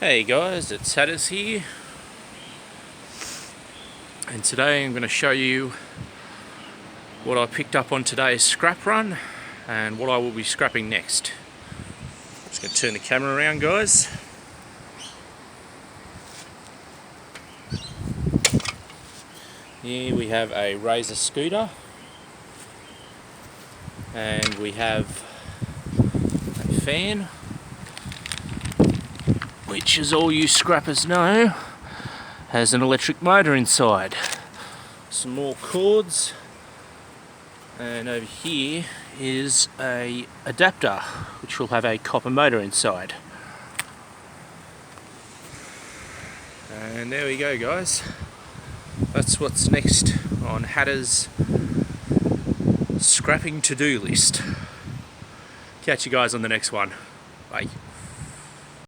Hey guys, it's Hatters here, and today I'm going to show you what I picked up on today's scrap run and what I will be scrapping next. Just going to turn the camera around, guys. Here we have a Razor scooter, and we have a fan, which, as all you scrappers know, has an electric motor inside. Some more cords, and over here is a adapter which will have a copper motor inside. And there we go, guys. That's what's next on Hatter's scrapping to-do list. Catch you guys on the next one. Bye.